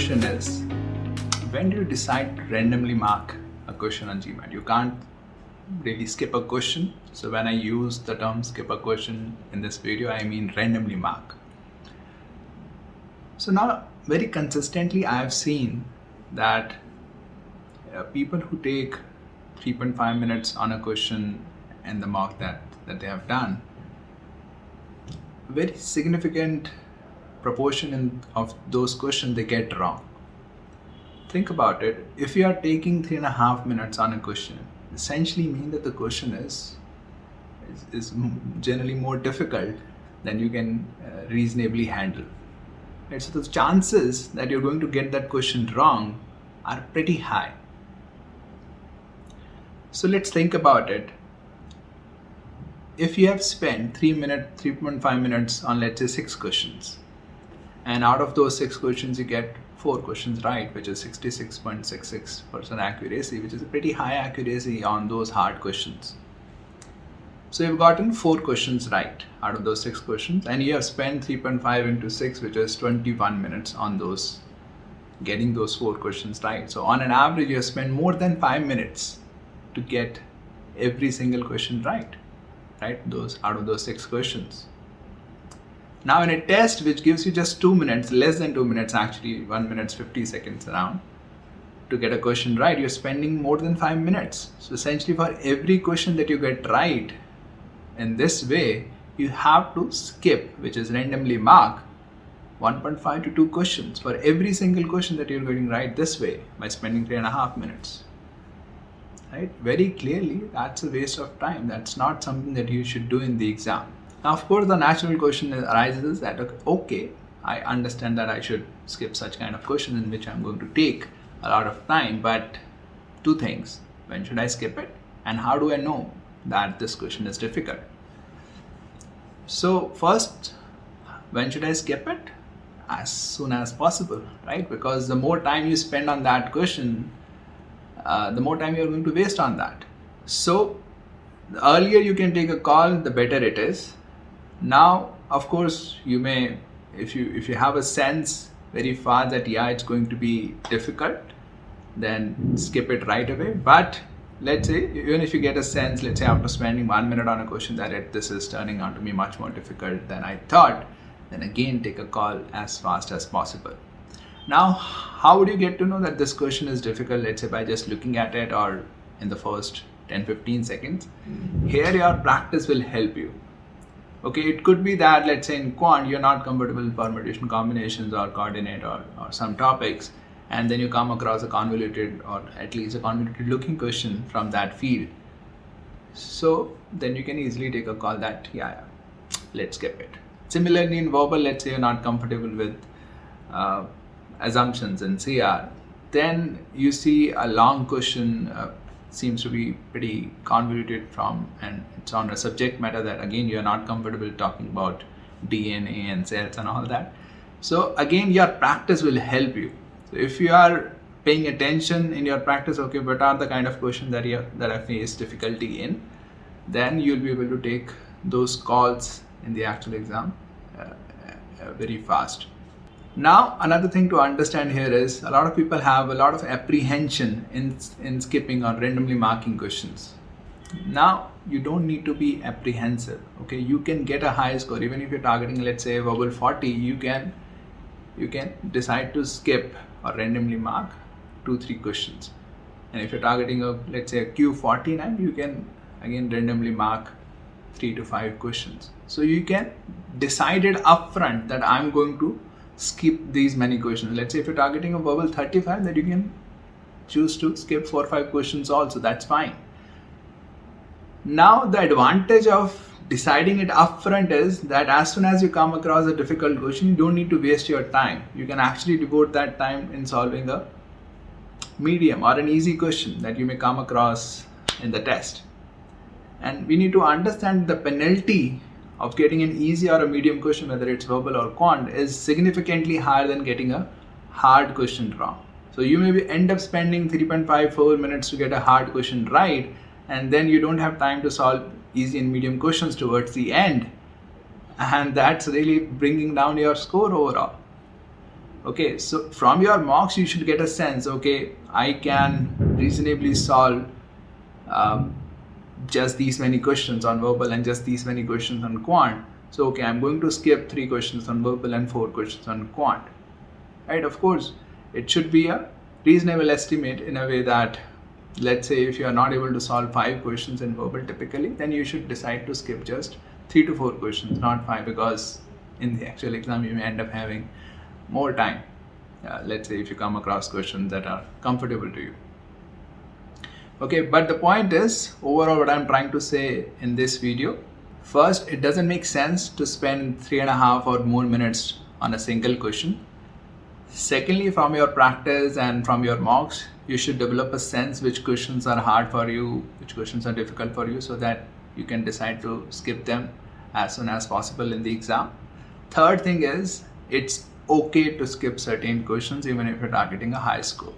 question is, when do you decide to randomly mark a question on GMAT? You can't really skip a question. So when I use the term skip a question in this video, I mean randomly mark. So now very consistently I have seen that people who take 3.5 minutes on a question and the mark that they have done, very significant proportion of those questions they get wrong. Think about it. If you are taking 3.5 minutes on a question, essentially mean that the question is generally more difficult than you can reasonably handle. Right? So the chances that you're going to get that question wrong are pretty high. So let's think about it. If you have spent 3.5 minutes on, let's say, 6 questions, and out of those 6 questions you get 4 questions right, which is 66.66% accuracy, which is a pretty high accuracy on those hard questions. So you've gotten 4 questions right out of those 6 questions, and you have spent 3.5 into 6, which is 21 minutes on getting those 4 questions right. So on an average, you have spent more than 5 minutes to get every single question right? Those out of those 6 questions. Now in a test which gives you just 2 minutes, less than 2 minutes actually, 1 minute 50 seconds around, to get a question right, you're spending more than 5 minutes. So essentially for every question that you get right in this way, you have to skip, which is randomly mark, 1.5 to 2 questions for every single question that you're getting right this way by spending 3.5 minutes. Right? Very clearly, that's a waste of time. That's not something that you should do in the exam. Now, of course, the natural question arises that, okay, I understand that I should skip such kind of question in which I'm going to take a lot of time, but 2 things. When should I skip it? And how do I know that this question is difficult? So first, when should I skip it? As soon as possible, right? Because the more time you spend on that question, the more time you're going to waste on that. So the earlier you can take a call, the better it is. Now, of course, you may, if you have a sense very fast that yeah, it's going to be difficult, then skip it right away. But let's say, even if you get a sense, let's say after spending 1 minute on a question that this is turning out to be much more difficult than I thought, then again take a call as fast as possible. Now, how would you get to know that this question is difficult, let's say by just looking at it or in the first 10-15 seconds? Here your practice will help you. Okay, it could be that, let's say in quant, you're not comfortable with permutation combinations or coordinate or some topics, and then you come across a convoluted or at least a convoluted looking question from that field. So then you can easily take a call that, yeah, let's skip it. Similarly in verbal, let's say you're not comfortable with assumptions in CR, then you see a long question seems to be pretty convoluted and it's on a subject matter that again you're not comfortable talking about DNA and cells and all that. So again, your practice will help you. So if you are paying attention in your practice, okay, what are the kind of questions that I face difficulty in, then you'll be able to take those calls in the actual exam very fast. Now, another thing to understand here is a lot of people have a lot of apprehension in skipping or randomly marking questions. Now, you don't need to be apprehensive. Okay, you can get a high score even if you're targeting, let's say, verbal 40. You can decide to skip or randomly mark 2-3 questions. And if you're targeting let's say a Q49, you can again randomly mark 3 to 5 questions. So you can decide it upfront that I'm going to skip these many questions. Let's say if you're targeting a verbal 35, that you can choose to skip 4 or 5 questions also, that's fine. Now the advantage of deciding it upfront is that as soon as you come across a difficult question, you don't need to waste your time. You can actually devote that time in solving a medium or an easy question that you may come across in the test. And we need to understand the penalty of getting an easy or a medium question, whether it's verbal or quant, is significantly higher than getting a hard question wrong. So you may end up spending 3.5-4 minutes to get a hard question right, and then you don't have time to solve easy and medium questions towards the end, and that's really bringing down your score overall. Okay, so from your mocks you should get a sense, okay, I can reasonably solve just these many questions on verbal and just these many questions on quant. So okay, I'm going to skip 3 questions on verbal and 4 questions on quant. Right? Of course, it should be a reasonable estimate in a way that, let's say if you are not able to solve 5 questions in verbal typically, then you should decide to skip just 3 to 4 questions, not 5, because in the actual exam you may end up having more time. Let's say if you come across questions that are comfortable to you. Okay, but the point is, overall what I'm trying to say in this video, first, it doesn't make sense to spend 3.5 or more minutes on a single question. Secondly, from your practice and from your mocks, you should develop a sense which questions are hard for you, which questions are difficult for you, so that you can decide to skip them as soon as possible in the exam. Third thing is, it's okay to skip certain questions even if you're targeting a high score.